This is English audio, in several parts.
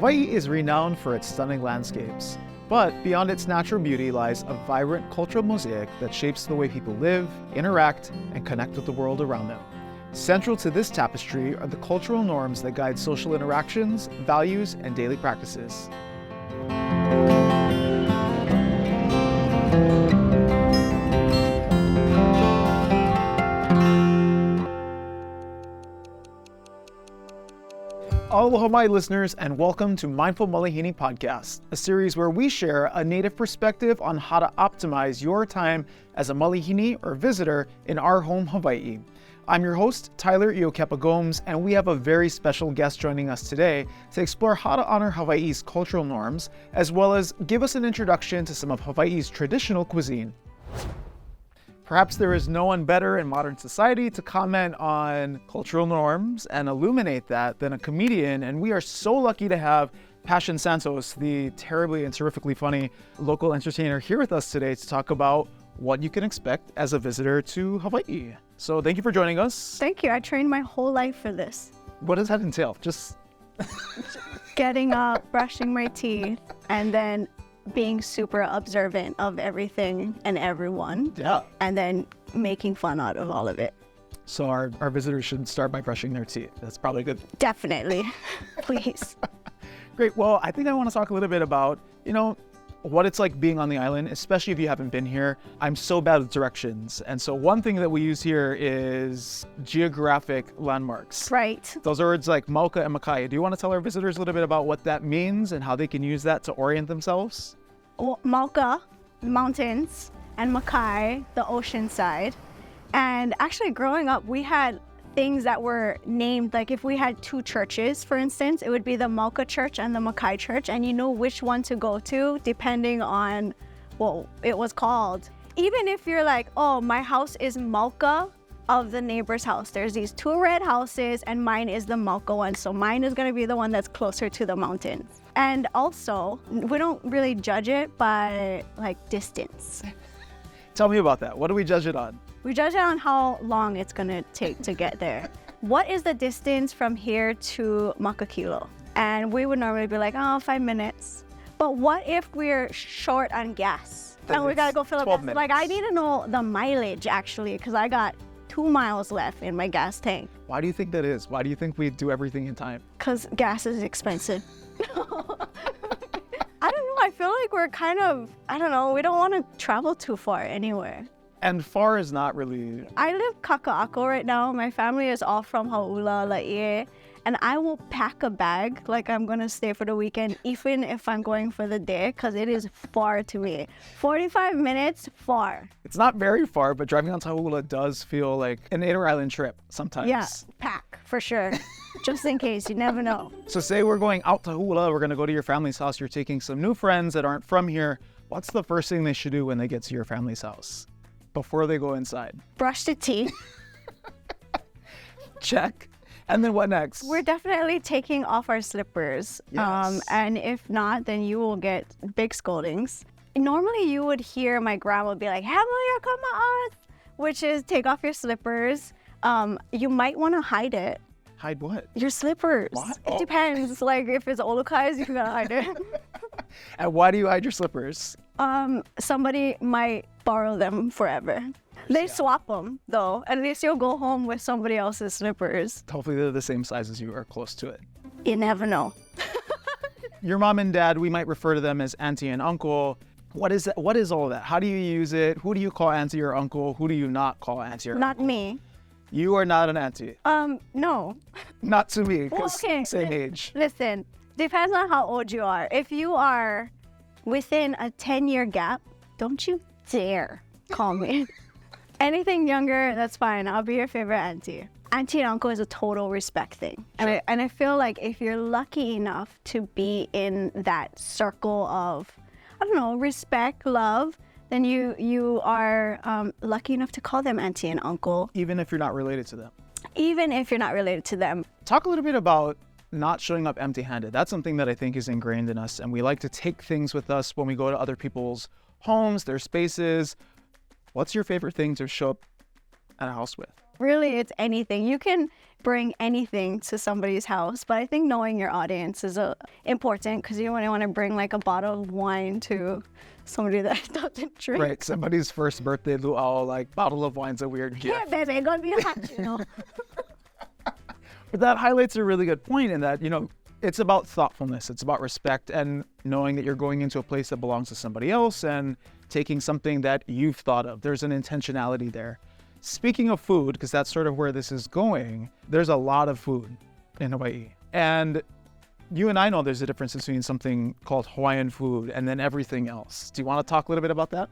Hawaii is renowned for its stunning landscapes, but beyond its natural beauty lies a vibrant cultural mosaic that shapes the way people live, interact, and connect with the world around them. Central to this tapestry are the cultural norms that guide social interactions, values, and daily practices. Aloha Hawaii listeners, and welcome to Mindful Malihini podcast, a series where we share a native perspective on how to optimize your time as a Malihini or visitor in our home Hawaii. I'm your host, Tyler Iokepa Gomes, and we have a very special guest joining us today to explore how to honor Hawaii's cultural norms, as well as give us an introduction to some of Hawaii's traditional cuisine. Perhaps there is no one better in modern society to comment on cultural norms and illuminate that than a comedian, and we are so lucky to have Passion Santos, the terribly and terrifically funny local entertainer, here with us today to talk about what you can expect as a visitor to Hawaii. So thank you for joining us. Thank you. I trained my whole life for this. What does that entail? Just getting up, brushing my teeth, and then being super observant of everything and everyone. Yeah. And then making fun out of all of it. So our visitors should start by brushing their teeth. That's probably good. Definitely. Please. Great. Well, I think I want to talk a little bit about, what it's like being on the island, especially if you haven't been here. I'm so bad with directions. And so one thing that we use here is geographic landmarks. Right. Those are words like Mauka and Makai. Do you want to tell our visitors a little bit about what that means and how they can use that to orient themselves? Well, Mauka, mountains, and Makai, the ocean side. And actually growing up, we had things that were named, like if we had two churches, for instance, it would be the Mauka church and the Makai church, and you know which one to go to depending on what it was called. Even if you're like, oh, my house is Mauka of the neighbor's house. There's these two red houses and mine is the Mauka one, so mine is gonna be the one that's closer to the mountains. And also, we don't really judge it by like distance. Tell me about that. What do we judge it on? We judge it on how long it's gonna take to get there. What is the distance from here to Makakilo? And we would normally be like, 5 minutes. But what if we're short on gas? And we gotta go fill up gas? Minutes. Like, I need to know the mileage actually, because I got 2 miles left in my gas tank. Why do you think that is? Why do you think we do everything in time? Because gas is expensive. I don't know, I feel like we're kind of, we don't want to travel too far anywhere. And far is not really... I live Kaka'ako right now. My family is all from Hauula, Laie, and I will pack a bag like I'm going to stay for the weekend, even if I'm going for the day, because it is far to me. 45 minutes, far. It's not very far, but driving on Hauula does feel like an inter-island trip sometimes. Yeah, pack, for sure. Just in case, you never know. So say we're going out to Hauula, we're going to go to your family's house, you're taking some new friends that aren't from here. What's the first thing they should do when they get to your family's house before they go inside? Brush the teeth. Check. And then what next? We're definitely taking off our slippers. Yes. And if not, then you will get big scoldings. Normally you would hear my grandma be like, "Hamaya kamaas," which is take off your slippers. You might want to hide it. Hide what? Your slippers. What? It depends. Like if it's olukais, you gotta hide it. And why do you hide your slippers? Somebody might borrow them forever. They swap them though. At least you'll go home with somebody else's slippers. Hopefully they're the same size as you or close to it. You never know. Your mom and dad, we might refer to them as auntie and uncle. What is that? What is all that? How do you use it? Who do you call auntie or uncle? Who do you not call auntie or Not uncle? me. You are not an auntie. No. Not to me, Well, because okay. same age. Listen, depends on how old you are. If you are within a 10-year gap, don't you dare call me. Anything younger, that's fine. I'll be your favorite auntie. Auntie and uncle is a total respect thing. Sure. And I feel like if you're lucky enough to be in that circle of, respect, love, then you are lucky enough to call them auntie and uncle. Even if you're not related to them. Even if you're not related to them. Talk a little bit about not showing up empty-handed. That's something that I think is ingrained in us, and we like to take things with us when we go to other people's homes, their spaces. What's your favorite thing to show up at a house with? really, it's anything. You can bring anything to somebody's house, but I think knowing your audience is important because you want to bring like a bottle of wine to somebody that doesn't drink. Right, somebody's first birthday luau, like bottle of wine's a weird gift. Yeah, baby, it's gonna be hot, you know. But that highlights a really good point in that, it's about thoughtfulness. It's about respect and knowing that you're going into a place that belongs to somebody else and taking something that you've thought of. There's an intentionality there. Speaking of food, because that's sort of where this is going, there's a lot of food in Hawaii. And you and I know there's a difference between something called Hawaiian food and then everything else. Do you want to talk a little bit about that?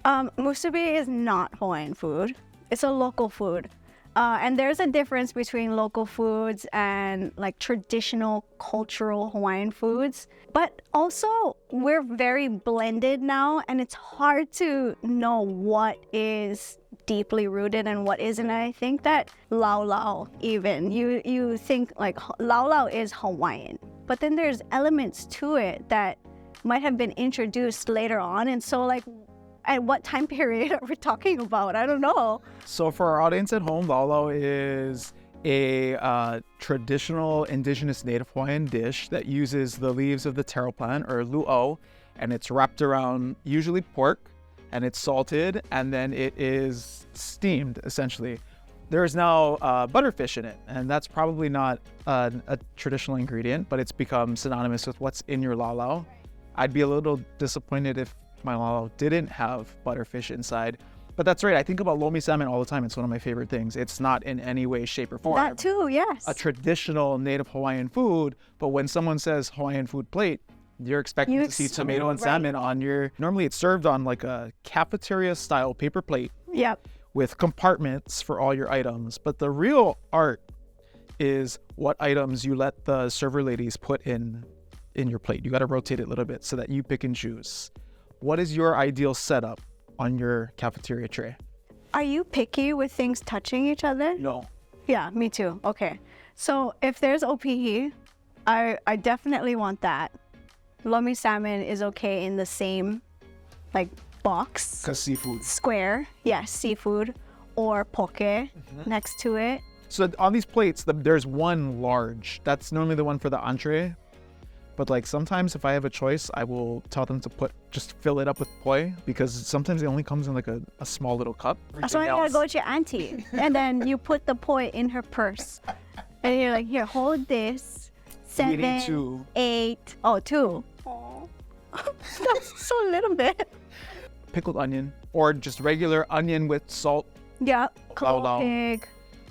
Musubi is not Hawaiian food. It's a local food. And there's a difference between local foods and like traditional cultural Hawaiian foods. But also, we're very blended now, and it's hard to know what is deeply rooted and what isn't. And I think that laulau, even, you think like laulau is Hawaiian, but then there's elements to it that might have been introduced later on. And so like, at what time period are we talking about? I don't know. So for our audience at home, laulau is a traditional indigenous native Hawaiian dish that uses the leaves of the taro plant, or luau, and it's wrapped around usually pork, and it's salted, and then it is steamed, essentially. There's now butterfish in it, and that's probably not a traditional ingredient, but it's become synonymous with what's in your laulau. I'd be a little disappointed if my laulau didn't have butterfish inside. But that's right, I think about lomi salmon all the time. It's one of my favorite things. It's not in any way, shape, or form That too, yes. a traditional native Hawaiian food, but when someone says Hawaiian food plate, you're expecting to see tomato and salmon on your... Normally it's served on like a cafeteria-style paper plate. Yep. With compartments for all your items. But the real art is what items you let the server ladies put in your plate. You got to rotate it a little bit so that you pick and choose. What is your ideal setup on your cafeteria tray? Are you picky with things touching each other? No. Yeah, me too. Okay. So if there's opihi, I definitely want that. Lomi salmon is okay in the same like box. Because seafood. Square, yes, seafood, or poke next to it. So on these plates, there's one large. That's normally the one for the entree. But like sometimes if I have a choice, I will tell them to just fill it up with poi, because sometimes it only comes in like a small little cup. That's why you gotta go with your auntie. And then you put the poi in her purse. And you're like, here, hold this. 7, 2. 8. Oh, 2. Oh, that's so little bit. Pickled onion, or just regular onion with salt. Yeah, Laulau. pig.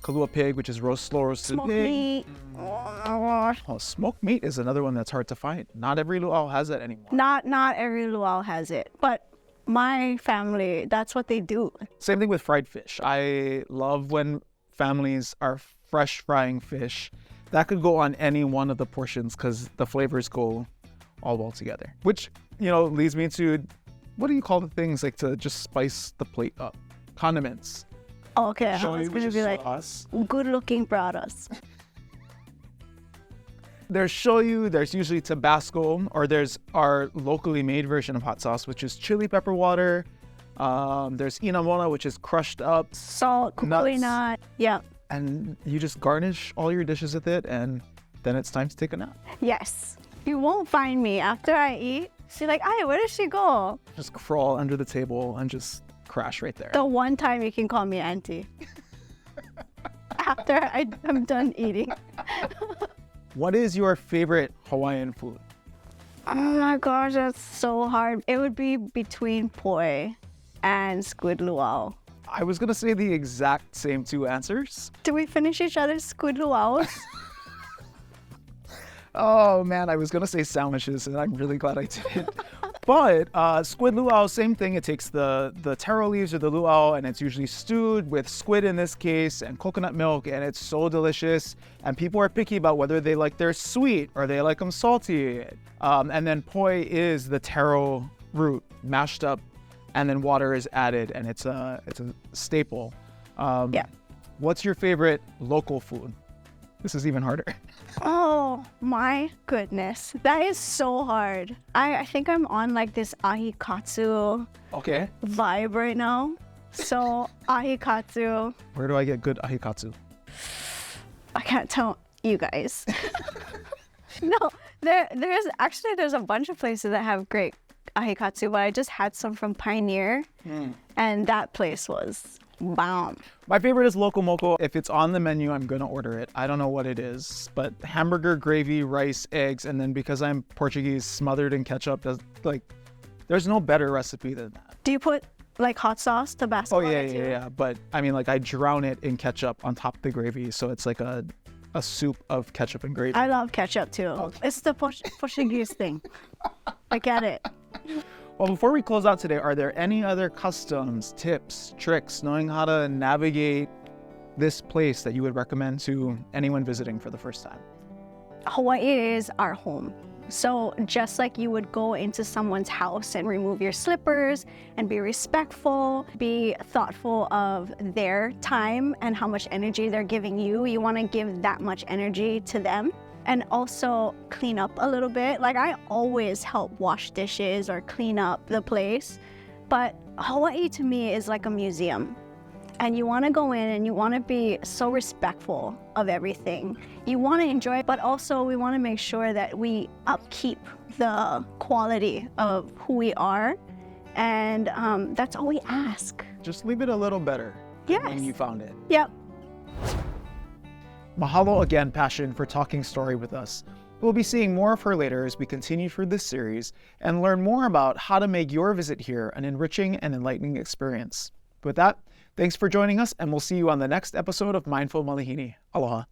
Kalua pig, which is slow roasted Smoked pig. meat. Oh, smoked meat is another one that's hard to find. Not every luau has that anymore. Not every luau has it, but my family, that's what they do. Same thing with fried fish. I love when families are fresh frying fish. That could go on any one of the portions because the flavors go all well together. Which, leads me to, what do you call the things like to just spice the plate up? Condiments. Oh, okay, I Shoyu, was which gonna is be like, sauce. good-looking brothers. There's shoyu, there's usually Tabasco, or there's our locally made version of hot sauce, which is chili pepper water. There's inamona, which is crushed up. Salt, kukui Nuts. nut. Yeah. And you just garnish all your dishes with it, and then it's time to take a nap. Yes. You won't find me after I eat. She's like, "Ay, where does she go?" Just crawl under the table and just crash right there. The one time you can call me auntie. After I'm done eating. What is your favorite Hawaiian food? Oh my gosh, that's so hard. It would be between poi and squid luau. I was gonna say the exact same two answers. Did we finish each other's squid luaus? Oh man, I was gonna say sandwiches, and I'm really glad I didn't. But squid luau, same thing. It takes the taro leaves or the luau, and it's usually stewed with squid in this case and coconut milk, and it's so delicious. And people are picky about whether they like their sweet or they like them salty. And then poi is the taro root mashed up, and then water is added, and it's a staple. Yeah. What's your favorite local food? This is even harder. Oh my goodness. That is so hard. I think I'm on like this ahi katsu Okay. vibe right now. So ahikatsu, Where do I get good ahikatsu? I can't tell you guys. No, there's a bunch of places that have great ahikatsu, but I just had some from Pioneer, and that place was bomb. My favorite is Loco Moco. If it's on the menu, I'm gonna order it. I don't know what it is, but hamburger, gravy, rice, eggs, and then because I'm Portuguese, smothered in ketchup. There's no better recipe than that. Do you put like hot sauce, Tabasco? Oh yeah. But I mean, like I drown it in ketchup on top of the gravy, so it's like a soup of ketchup and gravy. I love ketchup too. Okay. It's the Portuguese thing. I get it. Well, before we close out today, are there any other customs, tips, tricks, knowing how to navigate this place that you would recommend to anyone visiting for the first time? Hawaii is our home. So just like you would go into someone's house and remove your slippers and be respectful, be thoughtful of their time and how much energy they're giving you, you want to give that much energy to them. And also clean up a little bit. Like I always help wash dishes or clean up the place. But Hawaii to me is like a museum. And you want to go in and you want to be so respectful of everything. You want to enjoy it, but also we want to make sure that we upkeep the quality of who we are. And that's all we ask. Just leave it a little better than when you found it. Yep. Mahalo again, Passion, for talking story with us. We'll be seeing more of her later as we continue through this series and learn more about how to make your visit here an enriching and enlightening experience. With that, thanks for joining us, and we'll see you on the next episode of Mindful Malihini. Aloha.